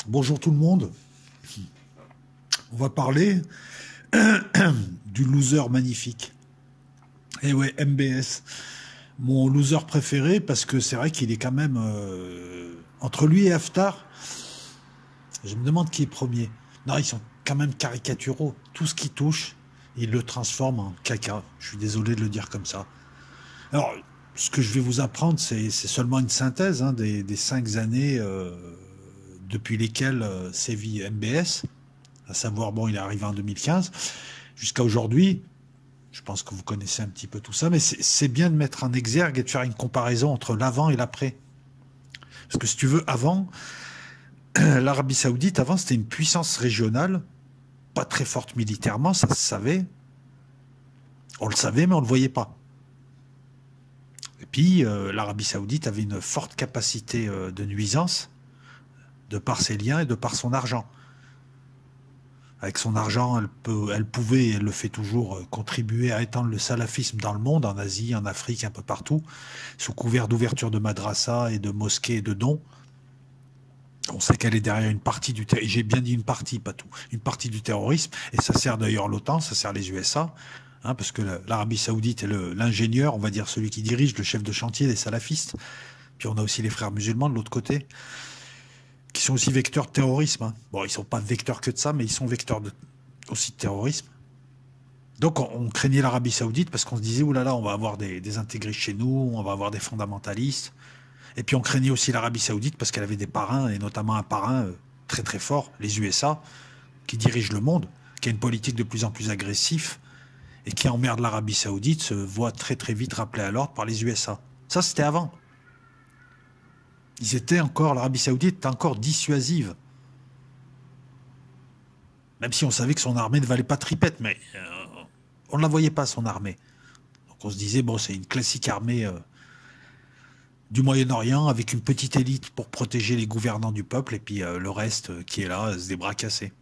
Bonjour tout le monde. On va parler du loser magnifique. Et ouais, MBS. Mon loser préféré parce que c'est vrai qu'il est quand même entre lui et Haftar. Je me demande qui est premier. Non, ils sont quand même caricaturaux. Tout ce qui touche, ils le transforment en caca. Je suis désolé de le dire comme ça. Alors, ce que je vais vous apprendre, c'est seulement une synthèse des 5 années depuis lesquelles sévit MBS. À savoir, bon, il est arrivé en 2015. Jusqu'à aujourd'hui, je pense que vous connaissez un petit peu tout ça, mais c'est bien de mettre en exergue et de faire une comparaison entre l'avant et l'après. Parce que si tu veux, avant, l'Arabie Saoudite, avant, c'était une puissance régionale, pas très forte militairement, ça se savait. On le savait, mais on ne le voyait pas. Et puis, l'Arabie Saoudite avait une forte capacité de nuisance, de par ses liens et de par son argent. Avec son argent, elle pouvait, et elle le fait toujours, contribuer à étendre le salafisme dans le monde, en Asie, en Afrique, un peu partout, sous couvert d'ouverture de madrasas et de mosquées et de dons. On sait qu'elle est derrière une partie du terrorisme, j'ai bien dit une partie, pas tout, une partie du terrorisme, et ça sert d'ailleurs l'OTAN, ça sert les USA, parce que l'Arabie Saoudite est l'ingénieur, on va dire celui qui dirige, le chef de chantier des salafistes. Puis on a aussi les frères musulmans de l'autre côté, qui sont aussi vecteurs de terrorisme. Bon, ils sont pas vecteurs que de ça, mais ils sont vecteurs aussi de terrorisme. Donc on craignait l'Arabie Saoudite parce qu'on se disait, oulala, on va avoir des intégristes chez nous, on va avoir des fondamentalistes. Et puis on craignait aussi l'Arabie Saoudite parce qu'elle avait des parrains, et notamment un parrain très très fort, les USA, qui dirigent le monde, qui a une politique de plus en plus agressive, et qui emmerde l'Arabie Saoudite, se voit très très vite rappelé à l'ordre par les USA. Ça, c'était avant. L'Arabie Saoudite était encore dissuasive. Même si on savait que son armée ne valait pas tripette, mais on ne la voyait pas, son armée. Donc on se disait, bon, c'est une classique armée du Moyen-Orient avec une petite élite pour protéger les gouvernants du peuple, et puis le reste qui est là, des bras cassés.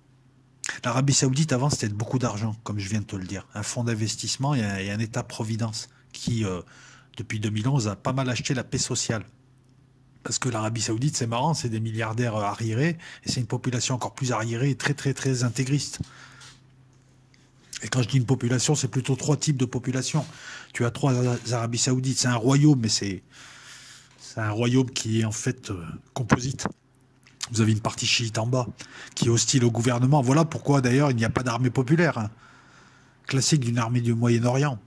L'Arabie Saoudite, avant, c'était beaucoup d'argent, comme je viens de te le dire. Un fonds d'investissement et un État-providence qui, depuis 2011, a pas mal acheté la paix sociale. Parce que l'Arabie Saoudite, c'est marrant, c'est des milliardaires arriérés, et c'est une population encore plus arriérée et très très très intégriste. Et quand je dis une population, c'est plutôt 3 types de population. Tu as 3 Arabies Saoudites, c'est un royaume, mais c'est un royaume qui est en fait composite. Vous avez une partie chiite en bas, qui est hostile au gouvernement. Voilà pourquoi d'ailleurs il n'y a pas d'armée populaire. Classique d'une armée du Moyen-Orient.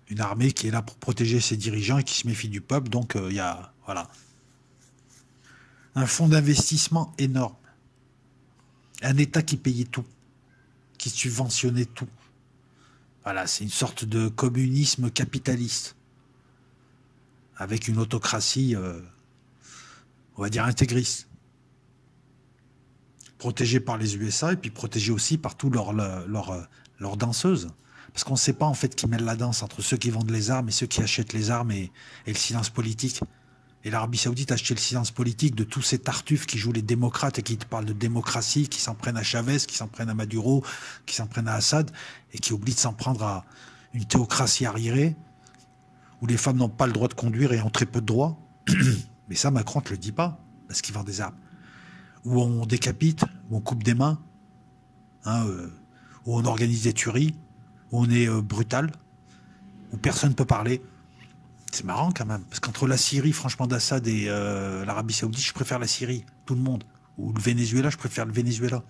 Une armée qui est là pour protéger ses dirigeants et qui se méfie du peuple, donc il y a... Voilà. Un fonds d'investissement énorme. Un État qui payait tout. Qui subventionnait tout. Voilà, c'est une sorte de communisme capitaliste. Avec une autocratie, on va dire, intégriste. Protégée par les USA et puis protégée aussi par tous leurs danseuses. Parce qu'on ne sait pas en fait qui mêle la danse entre ceux qui vendent les armes et ceux qui achètent les armes et le silence politique. Et l'Arabie Saoudite a acheté le silence politique de tous ces tartuffes qui jouent les démocrates et qui te parlent de démocratie, qui s'en prennent à Chavez, qui s'en prennent à Maduro, qui s'en prennent à Assad, et qui oublient de s'en prendre à une théocratie arriérée, où les femmes n'ont pas le droit de conduire et ont très peu de droits. Mais ça, Macron ne te le dit pas, parce qu'il vend des armes. Où on décapite, où on coupe des mains, où on organise des tueries, où on est brutal, où personne ne peut parler. C'est marrant quand même, parce qu'entre la Syrie, franchement, d'Assad et l'Arabie Saoudite, je préfère la Syrie, tout le monde. Ou le Venezuela, je préfère le Venezuela.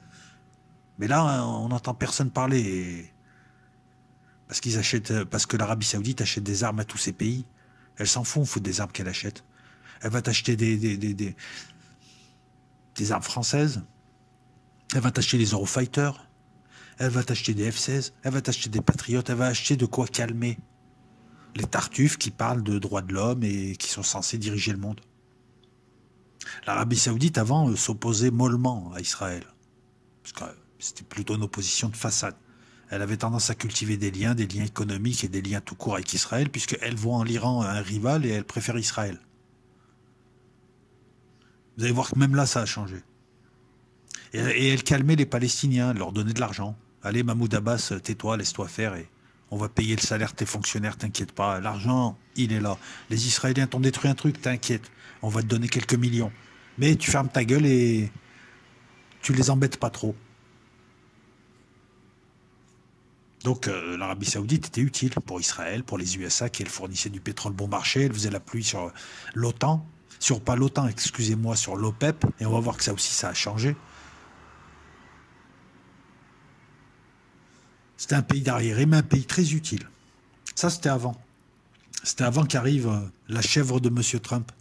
Mais là, on n'entend personne parler. Parce que l'Arabie Saoudite achète des armes à tous ces pays. Elle s'en fout, on fout des armes qu'elle achète. Elle va t'acheter des armes françaises. Elle va t'acheter des Eurofighters. Elle va t'acheter des F-16. Elle va t'acheter des Patriotes. Elle va acheter de quoi calmer les tartuffes qui parlent de droits de l'homme et qui sont censés diriger le monde. L'Arabie Saoudite, avant, s'opposait mollement à Israël. Parce que c'était plutôt une opposition de façade. Elle avait tendance à cultiver des liens économiques et des liens tout court avec Israël, puisqu'elle voit en l'Iran un rival et elle préfère Israël. Vous allez voir que même là, ça a changé. Et elle calmait les Palestiniens, elle leur donnait de l'argent. Allez, Mahmoud Abbas, tais-toi, laisse-toi faire et on va payer le salaire de tes fonctionnaires, t'inquiète pas. L'argent, il est là. Les Israéliens t'ont détruit un truc, t'inquiète. On va te donner quelques millions. Mais tu fermes ta gueule et tu les embêtes pas trop. Donc l'Arabie Saoudite était utile pour Israël, pour les USA, qui elle fournissait du pétrole bon marché, elle faisait l'appui sur l'OTAN, pas l'OTAN, excusez-moi, sur l'OPEP, et on va voir que ça aussi, ça a changé. C'était un pays d'arriérés, mais un pays très utile. Ça, c'était avant. C'était avant qu'arrive la chèvre de Monsieur Trump,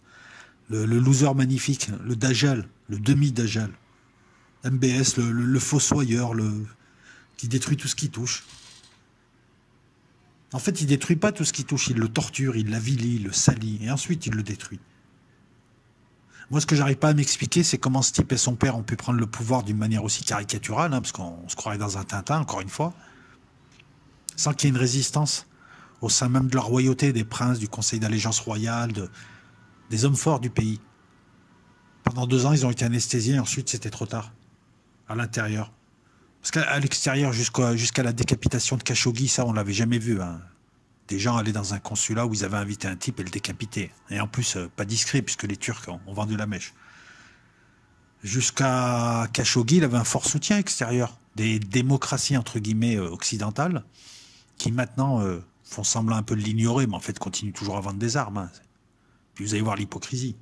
le loser magnifique, le Dajjal, le demi-Dajjal. MBS, le fossoyeur, qui détruit tout ce qui touche. En fait, il détruit pas tout ce qui touche, il le torture, il l'avilit, il le salit, et ensuite il le détruit. Moi, ce que j'arrive pas à m'expliquer, c'est comment ce type et son père ont pu prendre le pouvoir d'une manière aussi caricaturale, hein, parce qu'on se croirait dans un Tintin, encore une fois, sans qu'il y ait une résistance au sein même de la royauté, des princes, du conseil d'allégeance royale, des hommes forts du pays. Pendant 2 ans, ils ont été anesthésiés, et ensuite c'était trop tard, à l'intérieur. Parce qu'à l'extérieur, jusqu'à la décapitation de Khashoggi, ça, on l'avait jamais vu. Hein. Des gens allaient dans un consulat où ils avaient invité un type et le décapitaient. Et en plus, pas discret, puisque les Turcs ont vendu la mèche. Jusqu'à Khashoggi, il avait un fort soutien extérieur. Des démocraties, entre guillemets, occidentales, qui maintenant font semblant un peu de l'ignorer, mais en fait continuent toujours à vendre des armes. Hein. Puis vous allez voir l'hypocrisie.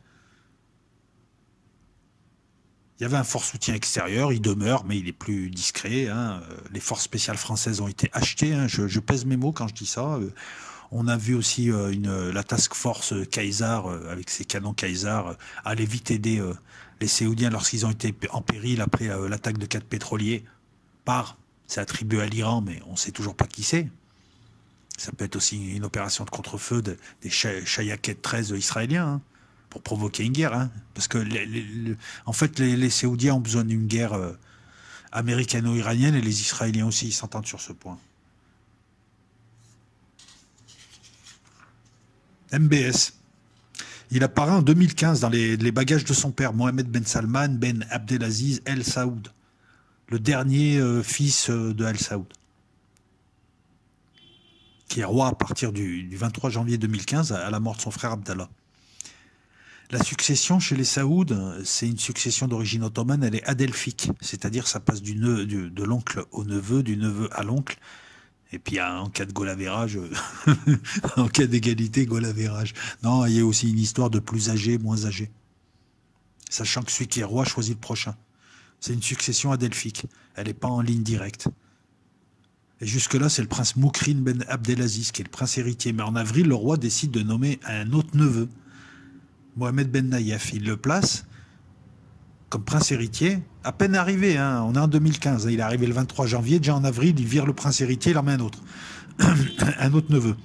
Il y avait un fort soutien extérieur, il demeure, mais il est plus discret. Hein. Les forces spéciales françaises ont été achetées. Hein. Je pèse mes mots quand je dis ça. On a vu aussi la task force Kaiser, avec ses canons Kaiser, aller vite aider les Saoudiens lorsqu'ils ont été en péril après l'attaque de 4 pétroliers. C'est attribué à l'Iran, mais on ne sait toujours pas qui c'est. Ça peut être aussi une opération de contre-feu des Shayaket 13 israéliens. Hein. Pour provoquer une guerre, hein. Parce que en fait, les Saoudiens ont besoin d'une guerre américano-iranienne et les Israéliens aussi, ils s'entendent sur ce point. MBS. Il apparaît en 2015 dans les bagages de son père, Mohamed Ben Salman Ben Abdelaziz El Saoud, le dernier fils de El Saoud, qui est roi à partir du 23 janvier 2015 à la mort de son frère Abdallah. La succession chez les Saouds, c'est une succession d'origine ottomane, elle est adelphique, c'est-à-dire ça passe de l'oncle au neveu, du neveu à l'oncle, et puis en cas de golavérage, en cas d'égalité, golavérage. Non, il y a aussi une histoire de plus âgé, moins âgé, sachant que celui qui est roi choisit le prochain. C'est une succession adelphique, elle n'est pas en ligne directe. Et jusque-là, c'est le prince Moukrin Ben Abdelaziz qui est le prince héritier, mais en avril, le roi décide de nommer un autre neveu, Mohamed Ben Nayef, il le place comme prince héritier, à peine arrivé, hein, on est en 2015, il est arrivé le 23 janvier, déjà en avril, il vire le prince héritier, il en met un autre, un autre neveu.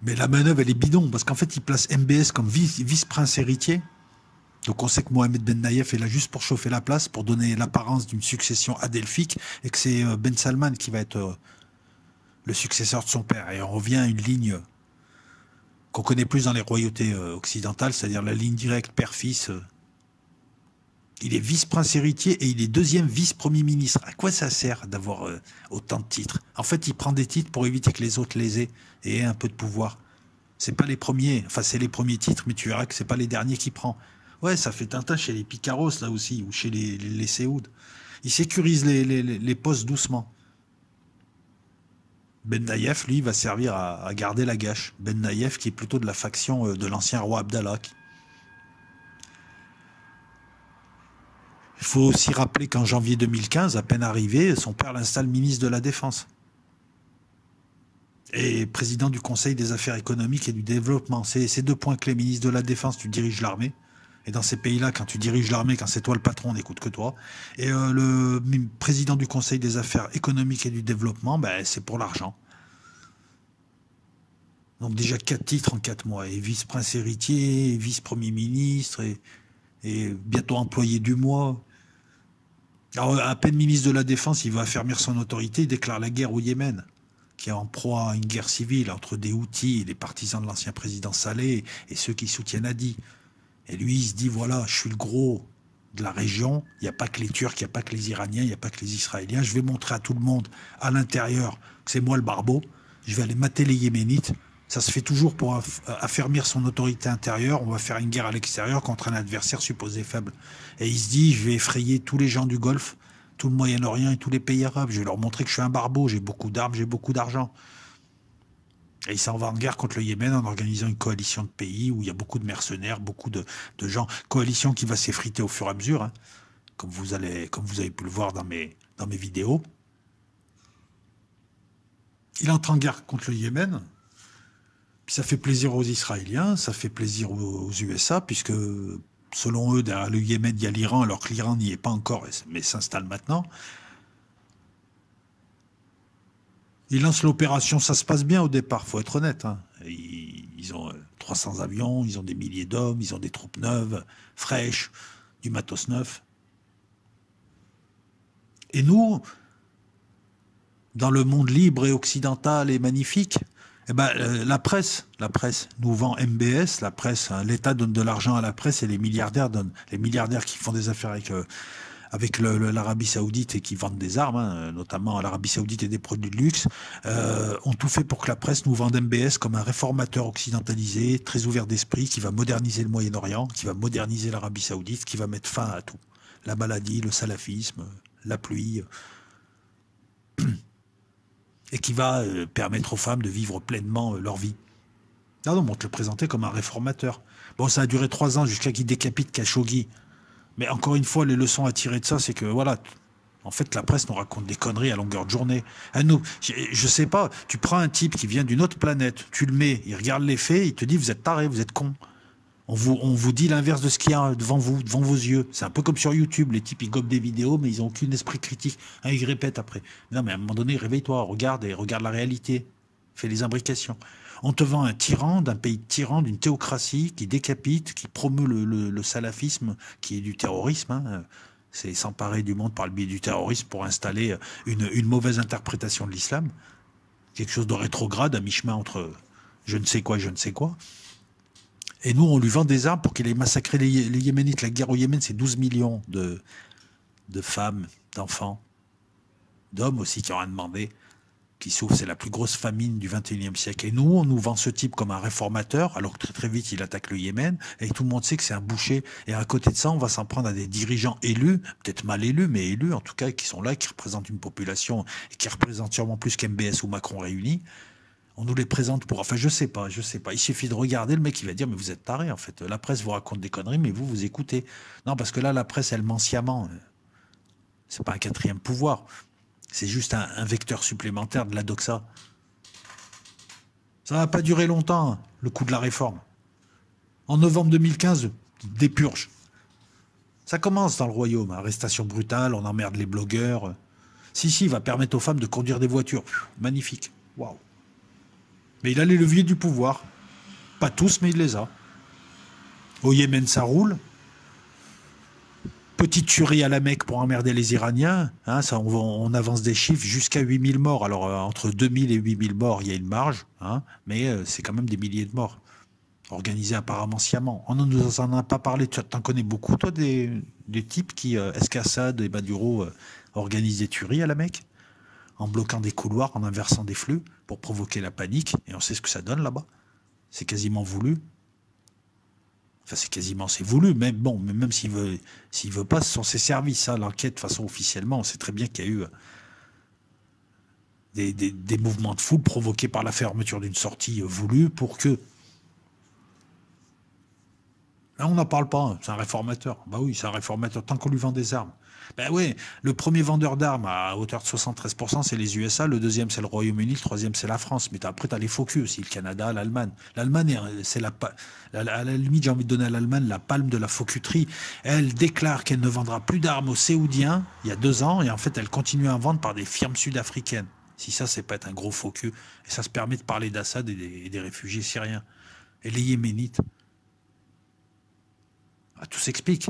Mais la manœuvre, elle est bidon, parce qu'en fait, il place MBS comme vice-prince héritier, donc on sait que Mohamed Ben Nayef est là juste pour chauffer la place, pour donner l'apparence d'une succession adelphique, et que c'est Ben Salman qui va être le successeur de son père, et on revient à une ligne qu'on connaît plus dans les royautés occidentales, c'est-à-dire la ligne directe père-fils. Il est vice-prince héritier et il est deuxième vice-premier ministre. À quoi ça sert d'avoir autant de titres? En fait, il prend des titres pour éviter que les autres les aient et aient un peu de pouvoir. C'est pas les premiers, enfin c'est les premiers titres, mais tu verras que c'est pas les derniers qu'il prend. Ouais, ça fait Tintin chez les Picaros là aussi, ou chez les Saouds. Il sécurise les postes doucement. Ben Nayef, lui, va servir à garder la gâche. Ben Nayef, qui est plutôt de la faction de l'ancien roi Abdallah. Il faut aussi rappeler qu'en janvier 2015, à peine arrivé, son père l'installe ministre de la Défense. Et président du Conseil des affaires économiques et du développement. C'est ces 2 points clés. Ministre de la Défense, tu diriges l'armée. Et dans ces pays-là, quand tu diriges l'armée, quand c'est toi le patron, on n'écoute que toi. Et le président du Conseil des affaires économiques et du développement, ben, c'est pour l'argent. Donc déjà 4 titres en 4 mois. Et vice-prince héritier, et vice-premier ministre, et bientôt employé du mois. Alors, à peine ministre de la Défense, il va affermir son autorité, il déclare la guerre au Yémen, qui est en proie à une guerre civile entre des Houthis et les partisans de l'ancien président Saleh et ceux qui soutiennent Hadi. Et lui, il se dit, voilà, je suis le gros de la région, il n'y a pas que les Turcs, il n'y a pas que les Iraniens, il n'y a pas que les Israéliens, je vais montrer à tout le monde, à l'intérieur, que c'est moi le barbeau, je vais aller mater les Yéménites, Ça se fait toujours pour affermir son autorité intérieure. On va faire une guerre à l'extérieur contre un adversaire supposé faible. Et il se dit, je vais effrayer tous les gens du Golfe, tout le Moyen-Orient et tous les pays arabes. Je vais leur montrer que je suis un barbeau, j'ai beaucoup d'armes, j'ai beaucoup d'argent. Et il s'en va en guerre contre le Yémen en organisant une coalition de pays où il y a beaucoup de mercenaires, beaucoup de gens. Coalition qui va s'effriter au fur et à mesure, hein, comme vous avez pu le voir dans mes vidéos. Il entre en guerre contre le Yémen. Puis ça fait plaisir aux Israéliens, ça fait plaisir aux USA, puisque selon eux, derrière le Yémen, il y a l'Iran, alors que l'Iran n'y est pas encore, mais s'installe maintenant. Ils lancent l'opération, ça se passe bien au départ, faut être honnête. Hein. Ils ont 300 avions, ils ont des milliers d'hommes, ils ont des troupes neuves, fraîches, du matos neuf. Et nous, dans le monde libre et occidental et magnifique, eh ben, la presse nous vend MBS, la presse, hein, l'État donne de l'argent à la presse et les milliardaires qui font des affaires avec l'Arabie Saoudite et qui vendent des armes, hein, notamment à l'Arabie Saoudite et des produits de luxe, ont tout fait pour que la presse nous vende MBS comme un réformateur occidentalisé, très ouvert d'esprit, qui va moderniser le Moyen-Orient, qui va moderniser l'Arabie Saoudite, qui va mettre fin à tout. La maladie, le salafisme, la pluie, et qui va permettre aux femmes de vivre pleinement leur vie. Non, on te le présentait comme un réformateur. Bon, ça a duré 3 ans jusqu'à qu'il décapite Khashoggi. Mais encore une fois, les leçons à tirer de ça, c'est que voilà, en fait, la presse nous raconte des conneries à longueur de journée. Je sais pas, tu prends un type qui vient d'une autre planète, tu le mets, il regarde les faits, il te dit vous êtes tarés, vous êtes cons. On vous dit l'inverse de ce qu'il y a devant vous, devant vos yeux. C'est un peu comme sur YouTube, les types ils gobent des vidéos, mais ils n'ont aucun esprit critique. Hein, ils répètent après. Non, mais à un moment donné, réveille-toi, regarde la réalité. Fais les imbrications. On te vend un tyran, d'un pays de tyran, d'une théocratie qui décapite, qui promeut le salafisme, qui est du terrorisme. Hein. C'est s'emparer du monde par le biais du terrorisme pour installer une mauvaise interprétation de l'islam. Quelque chose de rétrograde, à mi-chemin entre je ne sais quoi et je ne sais quoi. Et nous, on lui vend des armes pour qu'il ait massacré les Yéménites. La guerre au Yémen, c'est 12 millions de femmes, d'enfants, d'hommes aussi qui ont rien demandé, qui souffrent. C'est la plus grosse famine du 21e siècle. Et nous, on nous vend ce type comme un réformateur, alors que très très vite, il attaque le Yémen, et tout le monde sait que c'est un boucher. Et à côté de ça, on va s'en prendre à des dirigeants élus, peut-être mal élus, mais élus en tout cas, qui sont là, qui représentent une population, et qui représentent sûrement plus qu'MBS ou Macron réunis. On nous les présente pour... Enfin, je sais pas. Il suffit de regarder, le mec, il va dire, mais vous êtes tarés, en fait. La presse vous raconte des conneries, mais vous écoutez. Non, parce que là, la presse, elle ment sciemment. C'est pas un 4e pouvoir. C'est juste un vecteur supplémentaire de la doxa. Ça va pas durer longtemps, hein, le coup de la réforme. En novembre 2015, des purges. Ça commence dans le royaume. Arrestation brutale, on emmerde les blogueurs. Si, il va permettre aux femmes de conduire des voitures. Magnifique. Waouh. Mais il a les leviers du pouvoir. Pas tous, mais il les a. Au Yémen, ça roule. Petite tuerie à la Mecque pour emmerder les Iraniens. Hein, ça, on avance des chiffres jusqu'à 8000 morts. Alors, entre 2000 et 8000 morts, il y a une marge. Hein, mais c'est quand même des milliers de morts. Organisés apparemment sciemment. On ne nous en a pas parlé. Tu en connais beaucoup, toi, des types qui, Escassade et Maduro, organisent des tueries à la Mecque, en bloquant des couloirs, en inversant des flux, pour provoquer la panique. Et on sait ce que ça donne là-bas. C'est quasiment voulu. Enfin, c'est voulu, mais bon, mais même s'il veut pas, ce sont ses services. Hein, l'enquête, de façon officiellement, on sait très bien qu'il y a eu des mouvements de foule provoqués par la fermeture d'une sortie voulue pour que... Là, on n'en parle pas, hein, c'est un réformateur. Bah oui, c'est un réformateur, tant qu'on lui vend des armes. Ben oui, le premier vendeur d'armes à hauteur de 73%, c'est les USA, le deuxième, c'est le Royaume-Uni, le troisième, c'est la France. Mais après, tu as les faux culs aussi, le Canada, l'Allemagne. L'Allemagne, c'est à la limite, j'ai envie de donner à l'Allemagne la palme de la faucuterie. Elle déclare qu'elle ne vendra plus d'armes aux Séoudiens, il y a 2 ans, et en fait, elle continue à en vendre par des firmes sud-africaines. Si ça, c'est pas être un gros faux cul. Et ça se permet de parler d'Assad et des réfugiés syriens. Et les Yéménites. Ah, tout s'explique.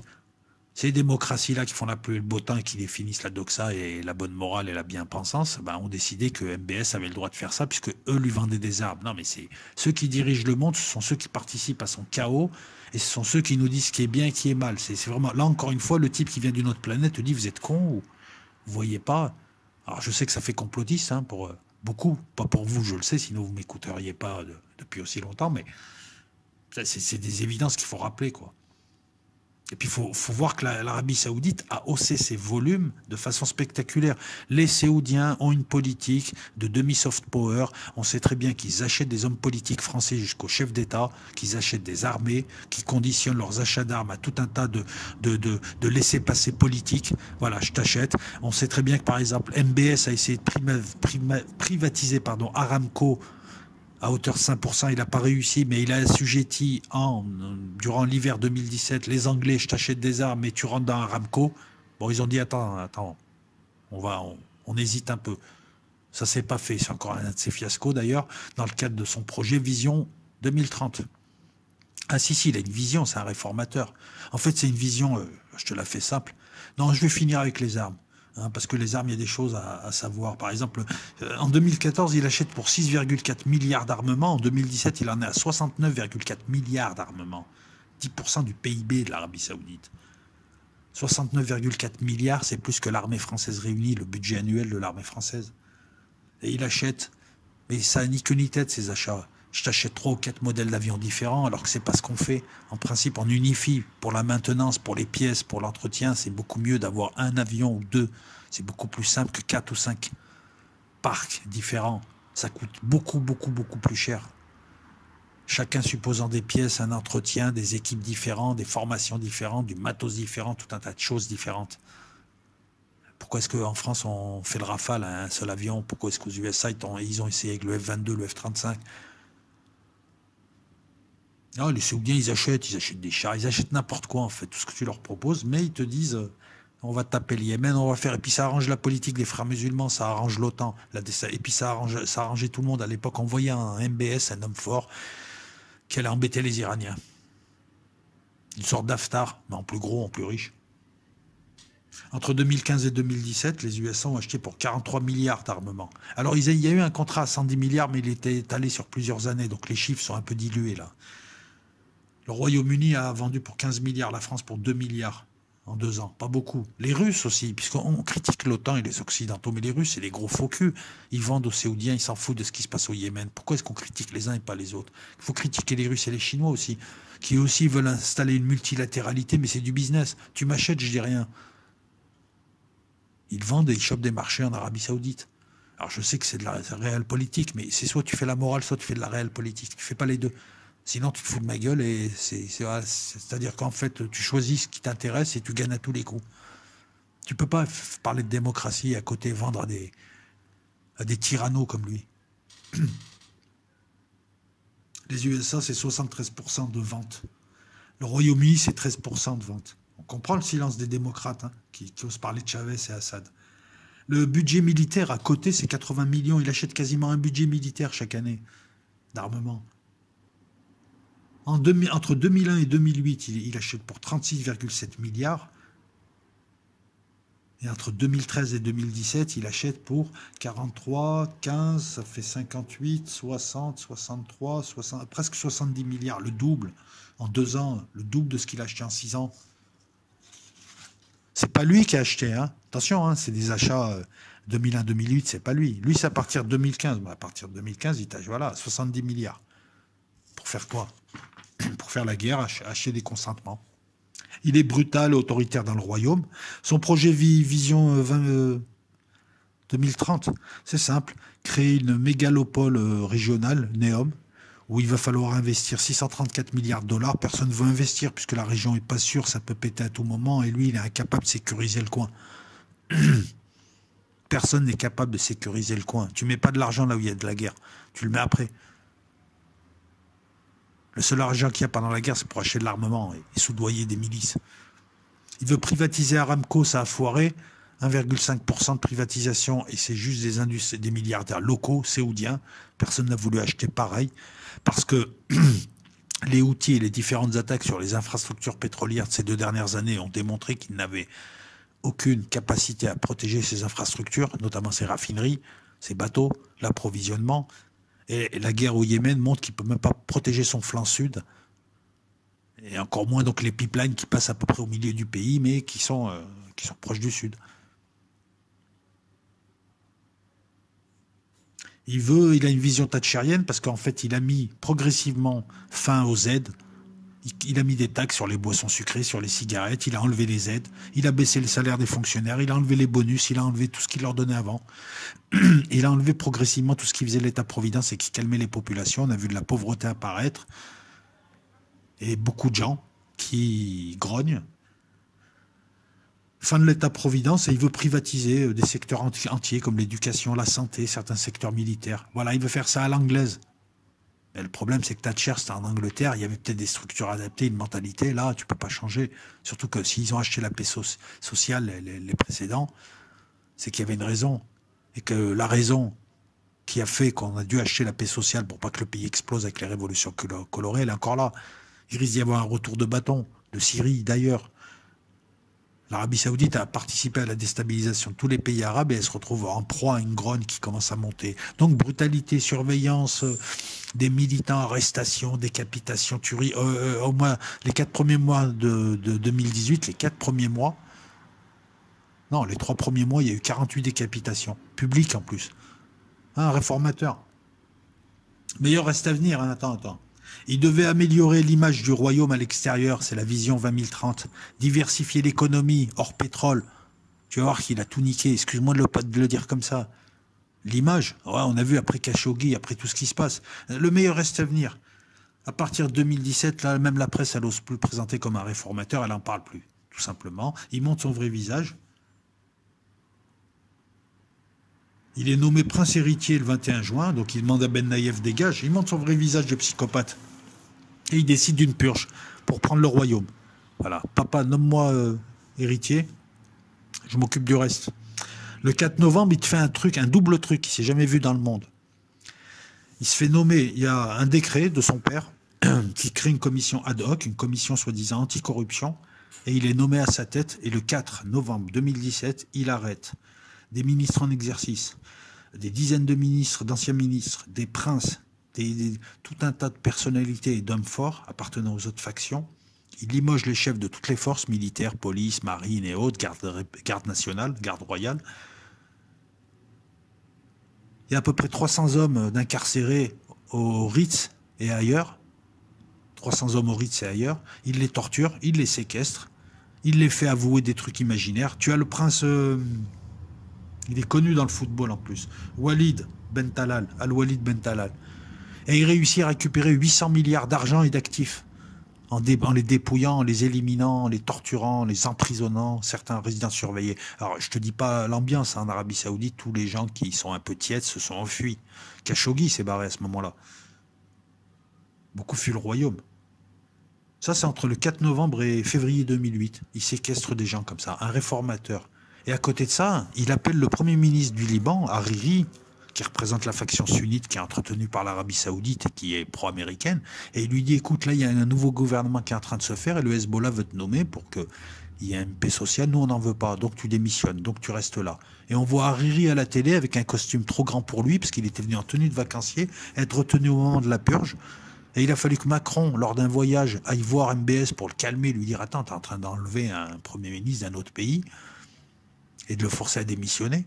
Ces démocraties-là qui font la pluie et le beau temps et qui définissent la doxa et la bonne morale et la bien-pensance, ben, ont décidé que MBS avait le droit de faire ça puisque eux lui vendaient des armes. Non, mais c'est ceux qui dirigent le monde, ce sont ceux qui participent à son chaos et ce sont ceux qui nous disent ce qui est bien et qui est mal. C'est vraiment, là encore une fois, le type qui vient d'une autre planète te dit vous êtes con ou vous voyez pas. Alors je sais que ça fait complotiste hein, pour Beaucoup, pas pour vous, je le sais, sinon vous ne m'écouteriez pas depuis aussi longtemps, mais c'est des évidences qu'il faut rappeler, quoi. Et puis, il faut voir que l'Arabie Saoudite a haussé ses volumes de façon spectaculaire. Les Saoudiens ont une politique de demi-soft power. On sait très bien qu'ils achètent des hommes politiques français jusqu'au chef d'État, qu'ils achètent des armées, qu'ils conditionnent leurs achats d'armes à tout un tas de laissez-passer politiques. Voilà, je t'achète. On sait très bien que, par exemple, MBS a essayé de privatiser Aramco à hauteur de 5%, il n'a pas réussi, mais il a assujetti durant l'hiver 2017, les Anglais, je t'achète des armes et tu rentres dans Aramco. Bon, ils ont dit, attends, on hésite un peu. Ça s'est pas fait, c'est encore un de ses fiascos d'ailleurs, dans le cadre de son projet Vision 2030. Ah si, il a une vision, c'est un réformateur. En fait, c'est une vision, je te la fais simple. Non, je vais finir avec les armes. Parce que les armes, il y a des choses à savoir. Par exemple, en 2014, il achète pour 6,4 milliards d'armements. En 2017, il en est à 69,4 milliards d'armements. 10% du PIB de l'Arabie Saoudite. 69,4 milliards, c'est plus que l'armée française réunie, le budget annuel de l'armée française. Et il achète. Mais ça n'a ni queue ni tête, ces achats. Je t'achète 3 ou 4 modèles d'avions différents, alors que c'est pas ce qu'on fait. En principe, on unifie pour la maintenance, pour les pièces, pour l'entretien. C'est beaucoup mieux d'avoir un avion ou deux. C'est beaucoup plus simple que 4 ou 5 parcs différents. Ça coûte beaucoup plus cher. Chacun supposant des pièces, un entretien, des équipes différentes, des formations différentes, du matos différent, tout un tas de choses différentes. Pourquoi est-ce qu'en France, on fait le Rafale à un seul avion? Pourquoi est-ce qu'aux USA, ils ont essayé avec le F-22, le F-35? Non, les Saoudiens, ils achètent des chars, ils achètent n'importe quoi, en fait, tout ce que tu leur proposes, mais ils te disent, on va taper le Yémen, on va faire, et puis ça arrange la politique des frères musulmans, ça arrange l'OTAN, et puis ça arrangeait tout le monde. À l'époque, on voyait un MBS, un homme fort, qui allait embêter les Iraniens. Une sorte d'Haftar, mais en plus gros, en plus riche. Entre 2015 et 2017, les USA ont acheté pour 43 milliards d'armements. Alors, il y a eu un contrat à 110 milliards, mais il était étalé sur plusieurs années, donc les chiffres sont un peu dilués, là. Le Royaume-Uni a vendu pour 15 milliards, la France pour 2 milliards en 2 ans. Pas beaucoup. Les Russes aussi, puisqu'on critique l'OTAN et les Occidentaux, mais les Russes, c'est des gros faux culs. Ils vendent aux Saoudiens, ils s'en foutent de ce qui se passe au Yémen. Pourquoi est-ce qu'on critique les uns et pas les autres? Il faut critiquer les Russes et les Chinois aussi, qui aussi veulent installer une multilatéralité, mais c'est du business. Tu m'achètes, je dis rien. Ils vendent et ils chopent des marchés en Arabie Saoudite. Alors je sais que c'est de la réelle politique, mais c'est soit tu fais la morale, soit tu fais de la réelle politique. Tu fais pas les deux. Sinon, tu te fous de ma gueule et c'est-à-dire qu'en fait, tu choisis ce qui t'intéresse et tu gagnes à tous les coups. Tu peux pas parler de démocratie et à côté vendre à des tyrannos comme lui. Les USA, c'est 73% de vente. Le Royaume-Uni, c'est 13% de vente. On comprend le silence des démocrates qui osent parler de Chavez et Assad. Le budget militaire à côté, c'est 80 millions. Il achète quasiment un budget militaire chaque année d'armement. Entre 2001 et 2008, il achète pour 36,7 milliards. Et entre 2013 et 2017, il achète pour 43, 15, ça fait 58, 60, 63, 60, presque 70 milliards, le double en 2 ans, le double de ce qu'il a acheté en 6 ans. C'est pas lui qui a acheté, attention, c'est des achats 2001-2008, c'est pas lui. Lui, c'est à partir de 2015. À partir de 2015, il t'a 70 milliards. Pour faire quoi? Pour faire la guerre, acheter des consentements. Il est brutal et autoritaire dans le royaume. Son projet Vision 2030, c'est simple. Créer une mégalopole régionale, NEOM, où il va falloir investir 634 milliards de dollars. Personne ne veut investir puisque la région n'est pas sûre, ça peut péter à tout moment. Et lui, il est incapable de sécuriser le coin. Personne n'est capable de sécuriser le coin. Tu mets pas de l'argent là où il y a de la guerre. Tu le mets après. Le seul argent qu'il y a pendant la guerre, c'est pour acheter de l'armement et soudoyer des milices. Il veut privatiser Aramco, ça a foiré. 1,5% de privatisation et c'est juste des milliardaires locaux, saoudiens. Personne n'a voulu acheter pareil parce que les Houthis et les différentes attaques sur les infrastructures pétrolières de ces 2 dernières années ont démontré qu'ils n'avaient aucune capacité à protéger ces infrastructures, notamment ces raffineries, ces bateaux, l'approvisionnement. Et la guerre au Yémen montre qu'il ne peut même pas protéger son flanc sud. Et encore moins donc les pipelines qui passent à peu près au milieu du pays, mais qui sont proches du sud. Il a une vision thatchérienne parce qu'en fait, il a mis progressivement fin aux aides. Il a mis des taxes sur les boissons sucrées, sur les cigarettes, il a enlevé les aides, il a baissé le salaire des fonctionnaires, il a enlevé les bonus, il a enlevé tout ce qu'il leur donnait avant. Il a enlevé progressivement tout ce qui faisait l'État-providence et qui calmait les populations. On a vu de la pauvreté apparaître et beaucoup de gens qui grognent. Fin de l'État-providence et il veut privatiser des secteurs entiers comme l'éducation, la santé, certains secteurs militaires. Voilà, il veut faire ça à l'anglaise. Et le problème, c'est que Thatcher, c'était en Angleterre, il y avait peut-être des structures adaptées, une mentalité. Là, tu peux pas changer. Surtout que s'ils ont acheté la paix sociale, les précédents, c'est qu'il y avait une raison. Et que la raison qui a fait qu'on a dû acheter la paix sociale pour pas que le pays explose avec les révolutions colorées, elle est encore là. Il risque d'y avoir un retour de bâton, de Syrie d'ailleurs. L'Arabie Saoudite a participé à la déstabilisation de tous les pays arabes et elle se retrouve en proie à une grogne qui commence à monter. Donc brutalité, surveillance, des militants, arrestations, décapitations, tueries. Au moins les 4 premiers mois de 2018, les 4 premiers mois, non, les 3 premiers mois, il y a eu 48 décapitations, publiques en plus. Un réformateur. Meilleur reste à venir, hein. Attends. Il devait améliorer l'image du royaume à l'extérieur, c'est la vision 2030. Diversifier l'économie, hors pétrole. Tu vas voir qu'il a tout niqué, excuse-moi de le dire comme ça. L'image, ouais, on a vu après Khashoggi, après tout ce qui se passe. Le meilleur reste à venir. À partir de 2017, là, même la presse, elle n'ose plus le présenter comme un réformateur, elle n'en parle plus, tout simplement. Il montre son vrai visage. Il est nommé prince héritier le 21 juin, donc il demande à Ben Naïef dégage. Il montre son vrai visage de psychopathe. Et il décide d'une purge pour prendre le royaume. Voilà. Papa, nomme-moi héritier. Je m'occupe du reste. Le 4 novembre, il te fait un double truc qui s'est jamais vu dans le monde. Il se fait nommer, il y a un décret de son père qui crée une commission ad hoc, une commission soi-disant anticorruption, et il est nommé à sa tête. Et le 4 novembre 2017, il arrête des ministres en exercice, des dizaines de ministres, d'anciens ministres, des princes, tout un tas de personnalités et d'hommes forts appartenant aux autres factions. Il limoge les chefs de toutes les forces militaires, police, marine et autres, garde nationale, garde royale. Il y a à peu près 300 hommes d'incarcérés au Ritz et ailleurs. 300 hommes au Ritz et ailleurs. Il les torture, il les séquestre, il les fait avouer des trucs imaginaires. Tu as le prince... il est connu dans le football en plus. Walid Ben Talal, Al-Walid Ben Talal. Et il réussit à récupérer 800 milliards d'argent et d'actifs en les dépouillant, en les éliminant, en les torturant, en les emprisonnant, certains résidents surveillés. Alors, je te dis pas l'ambiance, hein, en Arabie Saoudite, tous les gens qui sont un peu tièdes se sont enfuis. Khashoggi s'est barré à ce moment-là. Beaucoup fuient le royaume. Ça, c'est entre le 4 novembre et février 2008. Il séquestre des gens comme ça, un réformateur. Et à côté de ça, il appelle le premier ministre du Liban, Hariri, qui représente la faction sunnite qui est entretenue par l'Arabie Saoudite et qui est pro-américaine, et il lui dit, écoute, là, il y a un nouveau gouvernement qui est en train de se faire, et le Hezbollah veut te nommer pour qu'il y ait une paix sociale. Nous, on n'en veut pas, donc tu démissionnes, donc tu restes là. Et on voit Hariri à la télé avec un costume trop grand pour lui, parce qu'il était venu en tenue de vacancier, être retenu au moment de la purge. Et il a fallu que Macron, lors d'un voyage, aille voir MBS pour le calmer, lui dire, attends, t'es en train d'enlever un premier ministre d'un autre pays, et de le forcer à démissionner.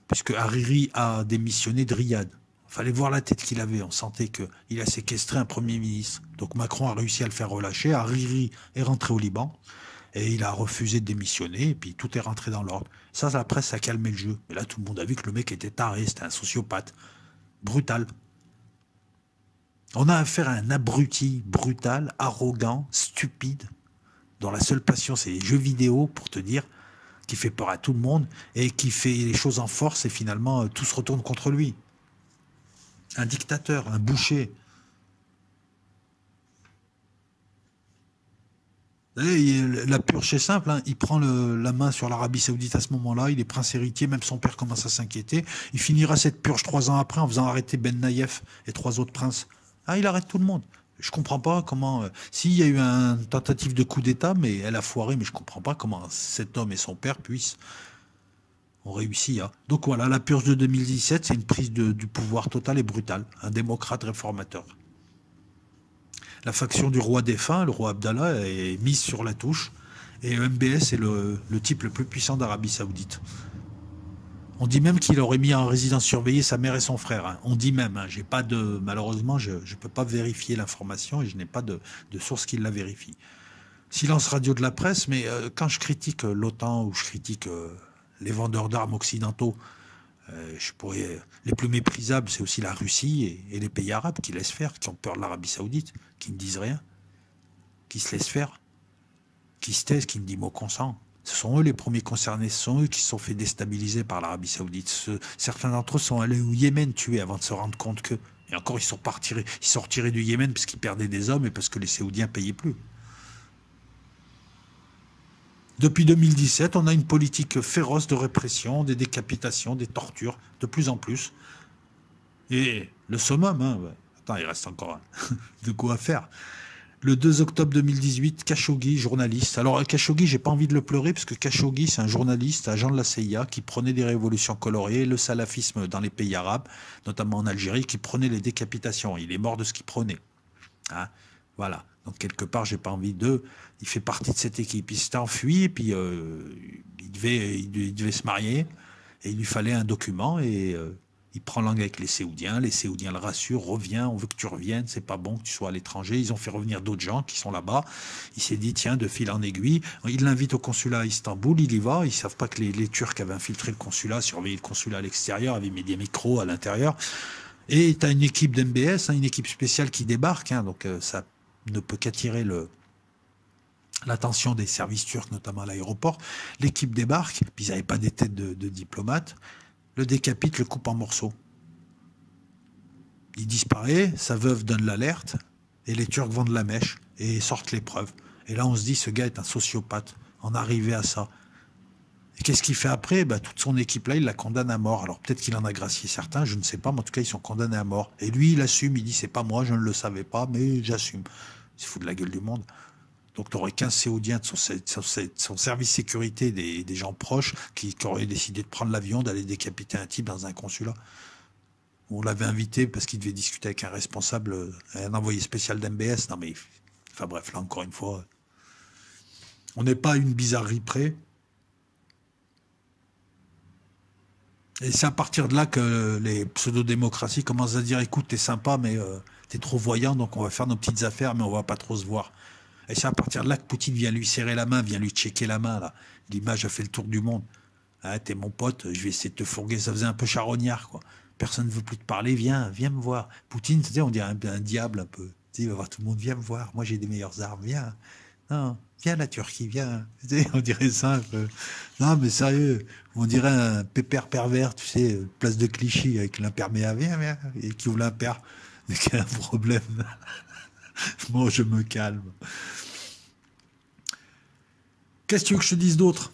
Puisque Hariri a démissionné de Riyad. Il fallait voir la tête qu'il avait. On sentait qu'il a séquestré un Premier ministre. Donc Macron a réussi à le faire relâcher. Hariri est rentré au Liban et il a refusé de démissionner. Et puis tout est rentré dans l'ordre. Ça, la presse a calmé le jeu. Et là, tout le monde a vu que le mec était taré. C'était un sociopathe. Brutal. On a affaire à un abruti brutal, arrogant, stupide, dont la seule passion, c'est les jeux vidéo, pour te dire, qui fait peur à tout le monde et qui fait les choses en force et finalement tout se retourne contre lui. Un dictateur, un boucher. Et la purge, c'est simple, hein. Il prend la main sur l'Arabie Saoudite à ce moment-là, il est prince héritier, même son père commence à s'inquiéter. Il finira cette purge 3 ans après en faisant arrêter Ben Naïef et 3 autres princes. Ah, il arrête tout le monde. Je comprends pas comment... s'il y a eu une tentative de coup d'État, mais elle a foiré, mais je comprends pas comment cet homme et son père ont réussi. Hein. Donc voilà, la purge de 2017, c'est une prise du pouvoir total et brutal. Un démocrate réformateur. La faction du roi défunt, le roi Abdallah, est mise sur la touche. Et MBS est le type le plus puissant d'Arabie Saoudite. On dit même qu'il aurait mis en résidence surveillée sa mère et son frère. Hein. On dit même. Hein. J'ai pas de, malheureusement, je ne peux pas vérifier l'information et je n'ai pas de source qui la vérifie. Silence radio de la presse, mais quand je critique l'OTAN ou je critique les vendeurs d'armes occidentaux, les plus méprisables, c'est aussi la Russie et les pays arabes qui laissent faire, qui ont peur de l'Arabie Saoudite, qui ne disent rien, qui se laissent faire, qui se taisent, qui ne disent mot consent. Ce sont eux les premiers concernés, ce sont eux qui se sont fait déstabiliser par l'Arabie Saoudite. Certains d'entre eux sont allés au Yémen tuer avant de se rendre compte que. Et encore, ils sont retirés du Yémen parce qu'ils perdaient des hommes et parce que les Saoudiens ne payaient plus. Depuis 2017, on a une politique féroce de répression, des décapitations, des tortures, de plus en plus. Et le summum, hein, attends, il reste encore de quoi faire. Le 2 octobre 2018, Khashoggi, journaliste. Alors Khashoggi, j'ai pas envie de le pleurer parce que Khashoggi, c'est un journaliste, agent de la CIA, qui prenait des révolutions colorées, le salafisme dans les pays arabes, notamment en Algérie, qui prenait les décapitations. Il est mort de ce qu'il prenait. Hein, voilà. Donc quelque part, j'ai pas envie de. Il fait partie de cette équipe. Il s'est enfui et puis il devait se marier et il lui fallait un document et il prend langue avec les Séoudiens le rassurent, reviens, on veut que tu reviennes, c'est pas bon que tu sois à l'étranger. Ils ont fait revenir d'autres gens qui sont là-bas. Il s'est dit, tiens, de fil en aiguille, il l'invite au consulat à Istanbul, il y va, ils savent pas que les Turcs avaient infiltré le consulat, surveillé le consulat à l'extérieur, avaient mis des micros à l'intérieur. Et tu as une équipe d'MBS, une équipe spéciale qui débarque, donc ça ne peut qu'attirer l'attention des services turcs, notamment à l'aéroport. L'équipe débarque, puis ils n'avaient pas des têtes de diplomates, le décapite, le coupe en morceaux. Il disparaît, sa veuve donne l'alerte, et les Turcs vendent la mèche, et sortent les preuves. Et là, on se dit, ce gars est un sociopathe, en arrivé à ça. Et qu'est-ce qu'il fait après? Toute son équipe-là, il la condamne à mort. Alors peut-être qu'il en a gracié certains, je ne sais pas, mais en tout cas, ils sont condamnés à mort. Et lui, il assume, il dit, c'est pas moi, je ne le savais pas, mais j'assume. Il se fout de la gueule du monde. Donc tu aurais 15 Saoudiens de son service sécurité, des gens proches, qui auraient décidé de prendre l'avion, d'aller décapiter un type dans un consulat. On l'avait invité parce qu'il devait discuter avec un responsable, un envoyé spécial d'MBS. Non mais, enfin bref, là encore une fois, on n'est pas à une bizarrerie près. Et c'est à partir de là que les pseudo-démocraties commencent à dire, écoute, t'es sympa, mais t'es trop voyant, donc on va faire nos petites affaires, mais on va pas trop se voir. Et c'est à partir de là que Poutine vient lui serrer la main, vient lui checker la main. Là. L'image a fait le tour du monde. Ah, t'es mon pote, je vais essayer de te fourguer. Ça faisait un peu charognard, quoi. Personne ne veut plus te parler, viens me voir. Poutine, tu sais, on dirait un diable un peu. Tu sais, il va voir tout le monde, viens me voir. Moi, j'ai des meilleures armes, viens. Non, viens la Turquie, viens. Tu sais, on dirait ça un peu. Non, mais sérieux, on dirait un pépère pervers, tu sais, place de Clichy avec l'imperméable, viens, et qui ouvre l'imper. Mais qu'il y a un problème. Bon, je me calme. Qu'est-ce que tu veux que je te dise d'autre?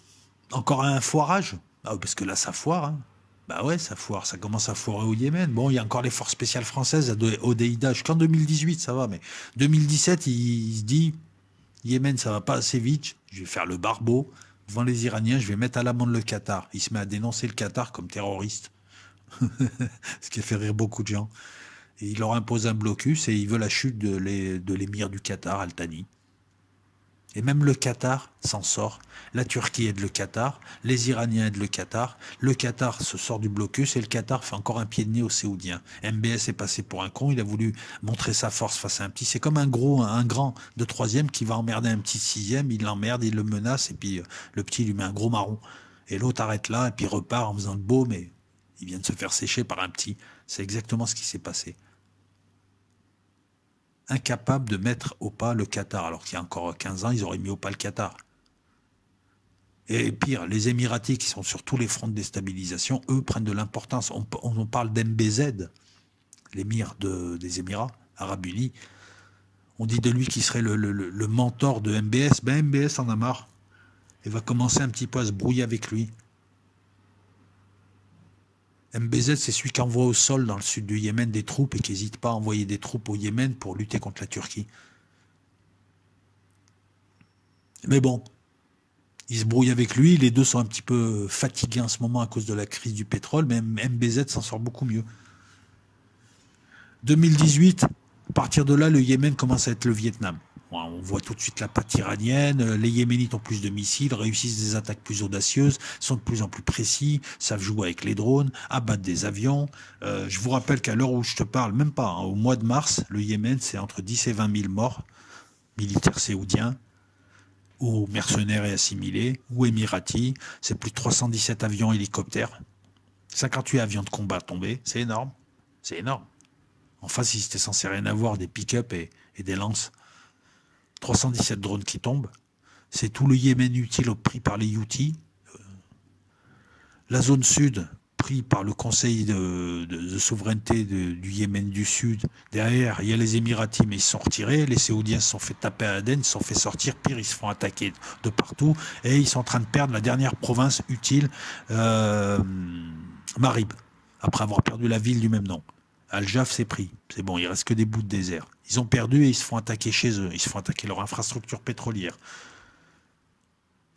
Encore un foirage? Parce que là, ça foire. Hein. Bah ouais, ça foire. Ça commence à foirer au Yémen. Bon, il y a encore les forces spéciales françaises à Hodeïda. Jusqu'en 2018, ça va. Mais 2017, il se dit, Yémen, ça va pas assez vite. Je vais faire le barbeau. Devant les Iraniens, je vais mettre à l'amende le Qatar. Il se met à dénoncer le Qatar comme terroriste. Ce qui a fait rire beaucoup de gens. Et il leur impose un blocus et il veut la chute de l'émir du Qatar, Al Thani. Et même le Qatar s'en sort. La Turquie aide le Qatar, les Iraniens aident le Qatar se sort du blocus et le Qatar fait encore un pied de nez aux Saoudiens. MBS est passé pour un con, il a voulu montrer sa force face à un petit. C'est comme un grand de troisième qui va emmerder un petit sixième, il l'emmerde, il le menace et puis le petit lui met un gros marron. Et l'autre arrête là et puis repart en faisant le beau, mais il vient de se faire sécher par un petit. C'est exactement ce qui s'est passé. Incapable de mettre au pas le Qatar. Alors qu'il y a encore 15 ans, ils auraient mis au pas le Qatar. Et pire, les Émiratis qui sont sur tous les fronts de déstabilisation, eux prennent de l'importance. On parle d'MBZ, l'émir des Émirats Arabes Unis. On dit de lui qu'il serait le mentor de MBS. Ben MBS en a marre. Et va commencer un petit peu à se brouiller avec lui. MBZ, c'est celui qui envoie au sol dans le sud du Yémen des troupes et qui n'hésite pas à envoyer des troupes au Yémen pour lutter contre la Turquie. Mais bon, il se brouille avec lui, les deux sont un petit peu fatigués en ce moment à cause de la crise du pétrole, mais MBZ s'en sort beaucoup mieux. 2018, à partir de là, le Yémen commence à être le Vietnam. On voit tout de suite la patte iranienne, les Yéménites ont plus de missiles, réussissent des attaques plus audacieuses, sont de plus en plus précis, savent jouer avec les drones, abattent des avions. Je vous rappelle qu'à l'heure où je te parle, même pas, hein, au mois de mars, le Yémen, c'est entre 10 et 20 000 morts, militaires saoudiens, ou mercenaires et assimilés, ou émiratis. C'est plus de 317 avions hélicoptères, 58 avions de combat tombés, c'est énorme. C'est énorme. En face, ils étaient censés rien avoir, des pick-up et des lances. 317 drones qui tombent. C'est tout le Yémen utile pris par les Houthis. La zone sud, pris par le Conseil de souveraineté du Yémen du Sud. Derrière, il y a les Émiratis, mais ils se sont retirés. Les Saoudiens se sont fait taper à Aden, ils se sont fait sortir. Pire, ils se font attaquer de partout. Et ils sont en train de perdre la dernière province utile, Marib, après avoir perdu la ville du même nom. Al-Jaf s'est pris. C'est bon, il reste que des bouts de désert. Ils ont perdu et ils se font attaquer chez eux. Ils se font attaquer leur infrastructure pétrolière.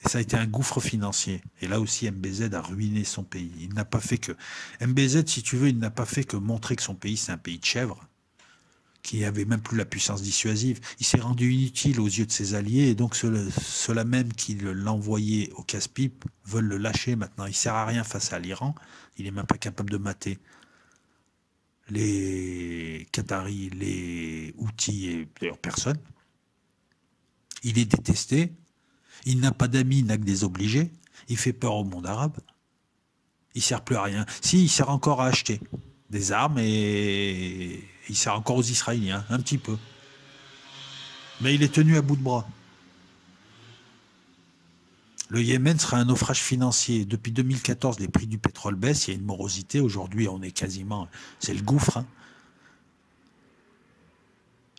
Et ça a été un gouffre financier. Et là aussi, MBZ a ruiné son pays. Il n'a pas fait que... MBZ, si tu veux, il n'a pas fait que montrer que son pays, c'est un pays de chèvres, qui n'avait même plus la puissance dissuasive. Il s'est rendu inutile aux yeux de ses alliés, et donc ceux-là même qui l'envoyaient au casse-pipe veulent le lâcher maintenant. Il ne sert à rien face à l'Iran. Il n'est même pas capable de mater les Qataris, les Houthis et d'ailleurs personne. Il est détesté. Il n'a pas d'amis, il n'a que des obligés. Il fait peur au monde arabe. Il ne sert plus à rien. Si, il sert encore à acheter des armes et il sert encore aux Israéliens, un petit peu. Mais il est tenu à bout de bras. Le Yémen sera un naufrage financier. Depuis 2014, les prix du pétrole baissent. Il y a une morosité. Aujourd'hui, on est quasiment... C'est le gouffre. Hein.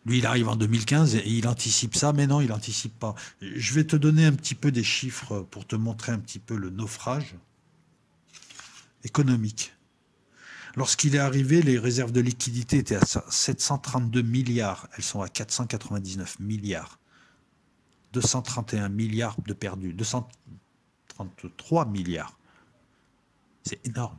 Lui, il arrive en 2015 et il anticipe ça, mais non, il n'anticipe pas. Je vais te donner un petit peu des chiffres pour te montrer un petit peu le naufrage économique. Lorsqu'il est arrivé, les réserves de liquidité étaient à 732 milliards. Elles sont à 499 milliards. 231 milliards de perdus. 233 milliards. C'est énorme.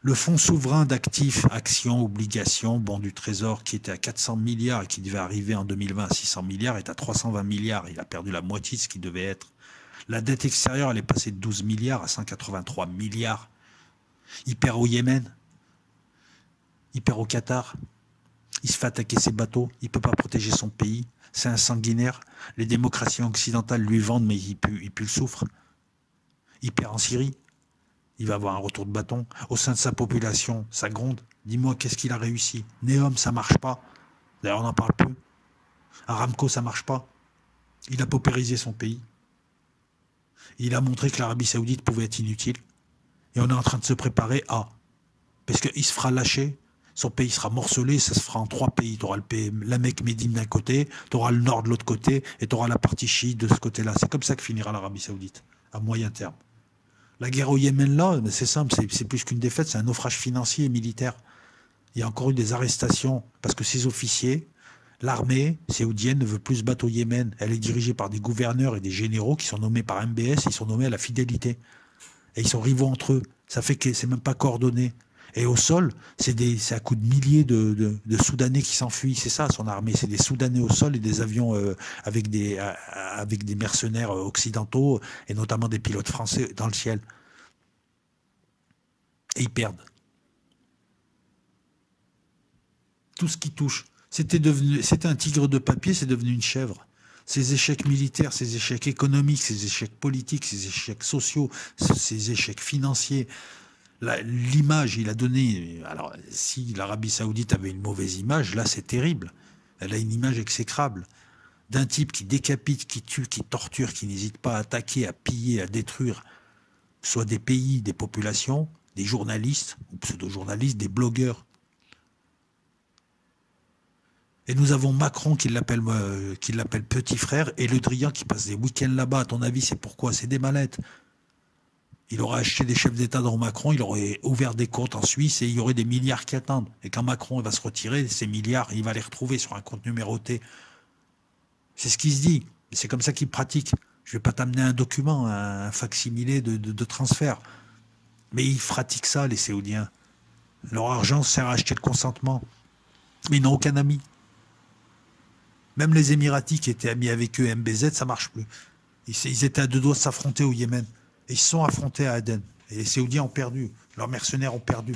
Le fonds souverain d'actifs, actions, obligations, bons du trésor, qui était à 400 milliards et qui devait arriver en 2020 à 600 milliards, est à 320 milliards. Il a perdu la moitié de ce qu'il devait être. La dette extérieure, elle est passée de 12 milliards à 183 milliards. Il perd au Yémen. Il perd au Qatar. Il se fait attaquer ses bateaux. Il ne peut pas protéger son pays. C'est un sanguinaire. Les démocraties occidentales lui vendent, mais il pue le soufre. Il perd en Syrie. Il va avoir un retour de bâton. Au sein de sa population, ça gronde. Dis-moi, qu'est-ce qu'il a réussi? Neom, ça marche pas. D'ailleurs, on n'en parle plus. Aramco, ça marche pas. Il a paupérisé son pays. Il a montré que l'Arabie Saoudite pouvait être inutile. Et on est en train de se préparer à... Parce qu'il se fera lâcher. Son pays sera morcelé, ça se fera en 3 pays. Tu auras la Mecque Médine d'un côté, tu auras le nord de l'autre côté, et tu auras la partie chiite de ce côté-là. C'est comme ça que finira l'Arabie Saoudite, à moyen terme. La guerre au Yémen, là, c'est simple, c'est plus qu'une défaite, c'est un naufrage financier et militaire. Il y a encore eu des arrestations, parce que ces officiers, l'armée saoudienne ne veut plus se battre au Yémen. Elle est dirigée par des gouverneurs et des généraux qui sont nommés par MBS, ils sont nommés à la fidélité. Et ils sont rivaux entre eux. Ça fait que c'est même pas coordonné. Et au sol, c'est à coups de milliers de Soudanais qui s'enfuient. C'est ça, son armée. C'est des Soudanais au sol et des avions avec des mercenaires occidentaux, et notamment des pilotes français dans le ciel. Et ils perdent. Tout ce qui touche. C'était un tigre de papier, c'est devenu une chèvre. Ces échecs militaires, ces échecs économiques, ces échecs politiques, ces échecs sociaux, ces échecs financiers... L'image, il a donné... Alors, si l'Arabie Saoudite avait une mauvaise image, là, c'est terrible. Elle a une image exécrable. D'un type qui décapite, qui tue, qui torture, qui n'hésite pas à attaquer, à piller, à détruire, soit des pays, des populations, des journalistes, ou pseudo-journalistes, des blogueurs. Et nous avons Macron qui l'appelle petit frère, et Le Drian qui passe des week-ends là-bas. À ton avis, c'est pourquoi? C'est des mallettes. Il aurait acheté des chefs d'État dans Macron, il aurait ouvert des comptes en Suisse et il y aurait des milliards qui attendent. Et quand Macron va se retirer, ces milliards, il va les retrouver sur un compte numéroté. C'est ce qu'il se dit. C'est comme ça qu'il pratique. Je ne vais pas t'amener un document, un facsimilé de transfert. Mais ils pratiquent ça, les Saoudiens. Leur argent sert à acheter le consentement. Mais ils n'ont aucun ami. Même les Émiratis qui étaient amis avec eux, MBZ, ça marche plus. Ils étaient à deux doigts de s'affronter au Yémen. Et ils se sont affrontés à Aden. Et les Saoudiens ont perdu. Leurs mercenaires ont perdu.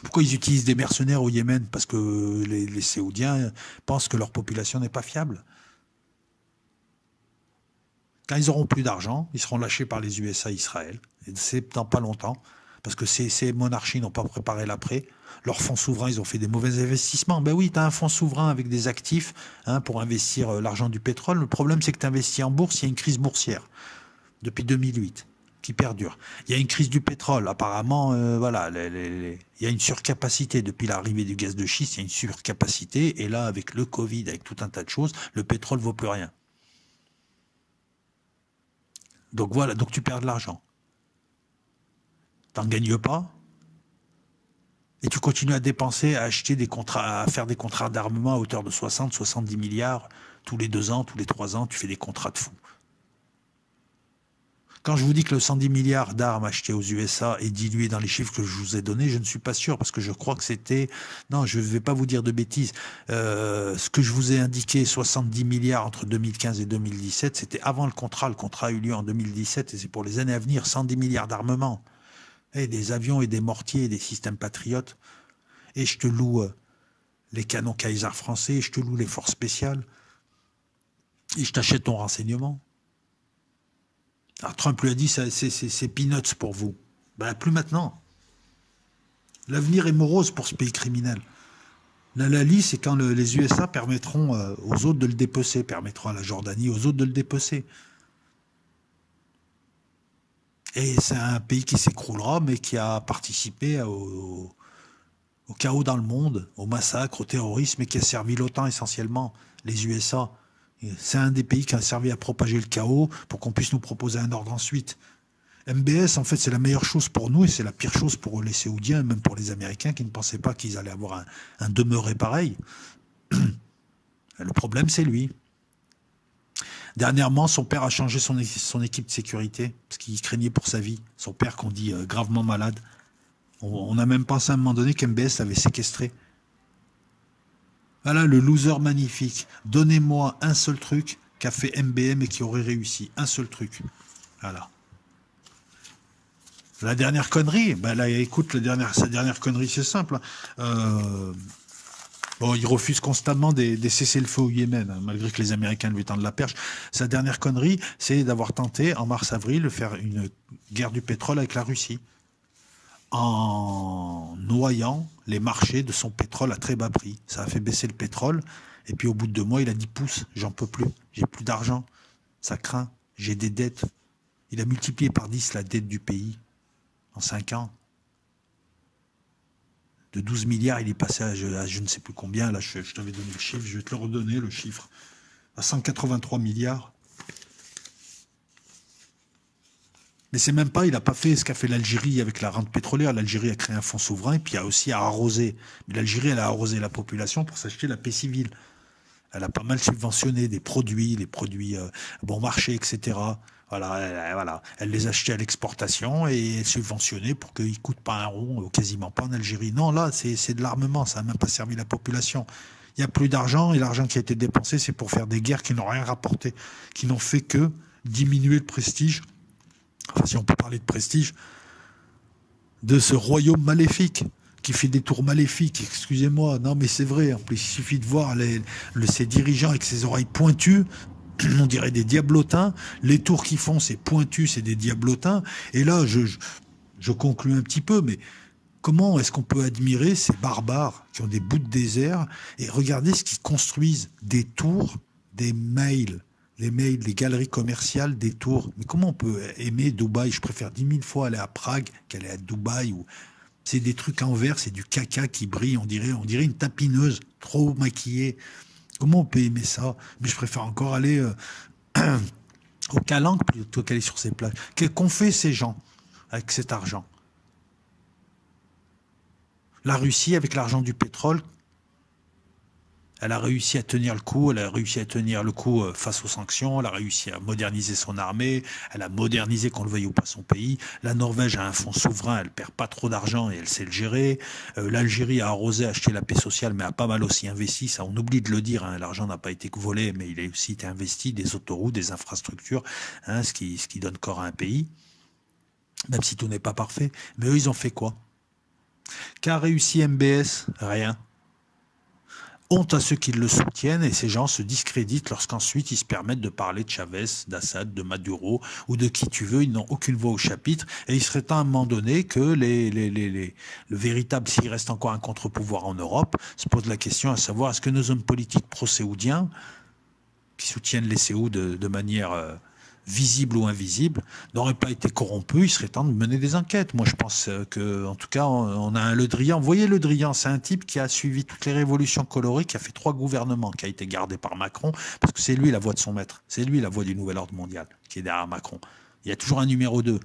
Pourquoi ils utilisent des mercenaires au Yémen? Parce que les Saoudiens pensent que leur population n'est pas fiable. Quand ils auront plus d'argent, ils seront lâchés par les USA et Israël. Et c'est dans pas longtemps. Parce que ces monarchies n'ont pas préparé l'après. Leurs fonds souverains, ils ont fait des mauvais investissements. Ben oui, tu as un fonds souverain avec des actifs pour investir l'argent du pétrole. Le problème, c'est que tu investis en bourse, il y a une crise boursière depuis 2008 qui perdure. Il y a une crise du pétrole. Apparemment, voilà, il y a une surcapacité. Depuis l'arrivée du gaz de schiste, il y a une surcapacité. Et là, avec le Covid, avec tout un tas de choses, le pétrole ne vaut plus rien. Donc voilà, donc tu perds de l'argent. T'en gagnes pas. Et tu continues à dépenser, à acheter des contrats, à faire des contrats d'armement à hauteur de 60, 70 milliards tous les 2 ans, tous les 3 ans, tu fais des contrats de fou. Quand je vous dis que le 110 milliards d'armes achetées aux USA est dilué dans les chiffres que je vous ai donnés, je ne suis pas sûr, parce que je crois que c'était... Non, je ne vais pas vous dire de bêtises. Ce que je vous ai indiqué, 70 milliards entre 2015 et 2017, c'était avant le contrat. Le contrat a eu lieu en 2017 et c'est pour les années à venir, 110 milliards d'armement. Et des avions et des mortiers et des systèmes patriotes. Et je te loue les canons Kaiser français, je te loue les forces spéciales. Et je t'achète ton renseignement. Alors Trump lui a dit, c'est peanuts pour vous. Ben plus maintenant. L'avenir est morose pour ce pays criminel. L'Alali, c'est quand les USA permettront aux autres de le dépecer, permettront à la Jordanie, aux autres de le dépecer. Et c'est un pays qui s'écroulera, mais qui a participé au chaos dans le monde, au massacre, au terrorisme, et qui a servi l'OTAN essentiellement, les USA. C'est un des pays qui a servi à propager le chaos pour qu'on puisse nous proposer un ordre ensuite. MBS, en fait, c'est la meilleure chose pour nous et c'est la pire chose pour les Saoudiens, et même pour les Américains qui ne pensaient pas qu'ils allaient avoir un demeuré pareil. Le problème, c'est lui. Dernièrement, son père a changé son équipe de sécurité parce qu'il craignait pour sa vie. Son père, qu'on dit gravement malade. On a même pensé à un moment donné qu'MBS l'avait séquestré. Voilà le loser magnifique. Donnez-moi un seul truc qu'a fait MBM et qui aurait réussi. Un seul truc. Voilà. La dernière connerie, ben là, écoute, sa dernière connerie, c'est simple. Bon, il refuse constamment des cessez-le-feu au Yémen, hein, malgré que les Américains lui tendent la perche. Sa dernière connerie, c'est d'avoir tenté, en mars-avril, de faire une guerre du pétrole avec la Russie, en noyant les marchés de son pétrole à très bas prix. Ça a fait baisser le pétrole, et puis au bout de 2 mois, il a dit « pousse, j'en peux plus, j'ai plus d'argent, ça craint, j'ai des dettes ». Il a multiplié par 10 la dette du pays en 5 ans. De 12 milliards, il est passé à je ne sais plus combien. Là, je t'avais donné le chiffre, je vais te le redonner, le chiffre. À 183 milliards. Mais c'est même pas, il n'a pas fait ce qu'a fait l'Algérie avec la rente pétrolière. L'Algérie a créé un fonds souverain et puis a aussi arrosé. Mais l'Algérie, elle a arrosé la population pour s'acheter la paix civile. Elle a pas mal subventionné des produits, les produits bon marché, etc. Voilà. Elle les achetait à l'exportation et elle subventionnait pour qu'ils ne coûtent pas un rond, quasiment pas en Algérie. Non, là, c'est de l'armement, ça n'a même pas servi la population. Il n'y a plus d'argent et l'argent qui a été dépensé, c'est pour faire des guerres qui n'ont rien rapporté, qui n'ont fait que diminuer le prestige, enfin si on peut parler de prestige, de ce royaume maléfique qui fait des tours maléfiques, excusez-moi, non mais c'est vrai, en plus il suffit de voir ces dirigeants avec ses oreilles pointues, on dirait des diablotins, les tours qu'ils font c'est pointu, c'est des diablotins, et là je conclue un petit peu, mais comment est-ce qu'on peut admirer ces barbares qui ont des bouts de désert et regarder ce qu'ils construisent, des tours, des mails, les galeries commerciales, des tours, mais comment on peut aimer Dubaï? Je préfère 10 000 fois aller à Prague qu'aller à Dubaï où c'est des trucs en verre, c'est du caca qui brille, on dirait une tapineuse trop maquillée. Comment on peut aimer ça? Mais je préfère encore aller au Calanque plutôt qu'aller sur ces plages. Qu'ont fait ces gens avec cet argent? La Russie, avec l'argent du pétrole, Elle a réussi à tenir le coup, elle a réussi à tenir le coup face aux sanctions, elle a réussi à moderniser son armée, elle a modernisé, qu'on le veuille ou pas, son pays. La Norvège a un fonds souverain, elle perd pas trop d'argent et elle sait le gérer. L'Algérie a arrosé, acheté la paix sociale, mais a pas mal aussi investi. Ça, on oublie de le dire, hein, l'argent n'a pas été volé, mais il a aussi été investi, des autoroutes, des infrastructures, hein, ce qui donne corps à un pays, même si tout n'est pas parfait. Mais eux, ils ont fait quoi? Qu'a réussi MBS? Rien. Honte à ceux qui le soutiennent et ces gens se discréditent lorsqu'ensuite ils se permettent de parler de Chavez, d'Assad, de Maduro ou de qui tu veux, ils n'ont aucune voix au chapitre et il serait temps à un moment donné que le véritable, s'il reste encore un contre-pouvoir en Europe, se pose la question à savoir est-ce que nos hommes politiques pro-séoudiens qui soutiennent les Séous de manière visible ou invisible, n'aurait pas été corrompu, il serait temps de mener des enquêtes. Moi, je pense que, en tout cas, on a un Le Drian. Vous voyez Le Drian, c'est un type qui a suivi toutes les révolutions colorées, qui a fait 3 gouvernements, qui a été gardé par Macron, parce que c'est lui la voix de son maître. C'est lui la voix du nouvel ordre mondial, qui est derrière Macron. Il y a toujours un numéro 2.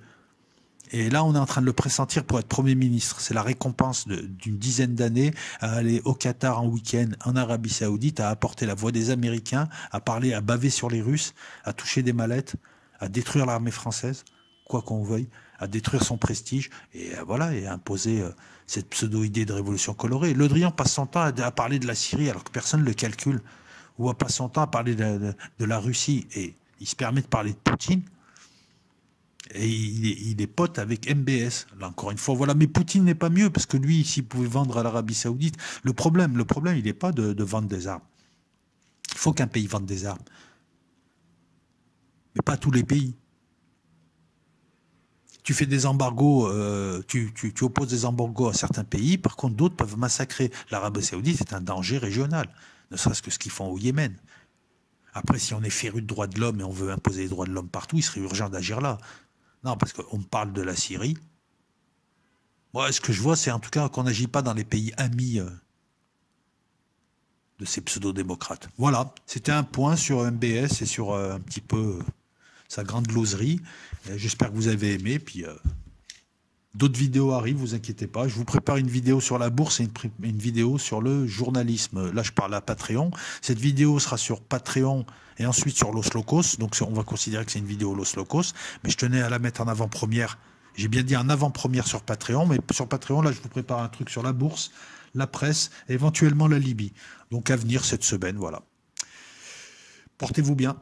Et là, on est en train de le pressentir pour être Premier ministre. C'est la récompense d'une dizaine d'années à aller au Qatar en week-end, en Arabie Saoudite, à apporter la voix des Américains, à parler, à baver sur les Russes, à toucher des mallettes, à détruire l'armée française, quoi qu'on veuille, à détruire son prestige, et voilà, et à imposer cette pseudo-idée de révolution colorée. Le Drian passe son temps à parler de la Syrie alors que personne ne le calcule, ou à passer son temps à parler de la Russie, et il se permet de parler de Poutine, et il est pote avec MBS. Là, encore une fois, voilà. Mais Poutine n'est pas mieux, parce que lui, s'il pouvait vendre à l'Arabie Saoudite, le problème, il n'est pas de vendre des armes. Il faut qu'un pays vende des armes. Mais pas tous les pays. Tu fais des embargos, tu opposes des embargos à certains pays, par contre d'autres peuvent massacrer. L'Arabie Saoudite est un danger régional, ne serait-ce que ce qu'ils font au Yémen. Après, si on est féru de droits de l'homme et on veut imposer les droits de l'homme partout, il serait urgent d'agir là. Non, parce qu'on me parle de la Syrie. Moi, ce que je vois, c'est en tout cas qu'on n'agit pas dans les pays amis de ces pseudo-démocrates. Voilà, c'était un point sur MBS et sur un petit peu sa grande loserie. J'espère que vous avez aimé. Puis d'autres vidéos arrivent, vous inquiétez pas. Je vous prépare une vidéo sur la bourse et une vidéo sur le journalisme. Là, je parle à Patreon. Cette vidéo sera sur Patreon et ensuite sur Los Locos. Donc, on va considérer que c'est une vidéo Los Locos. Mais je tenais à la mettre en avant-première. J'ai bien dit en avant-première sur Patreon. Mais sur Patreon, là, je vous prépare un truc sur la bourse, la presse et éventuellement la Libye. Donc, à venir cette semaine, voilà. Portez-vous bien.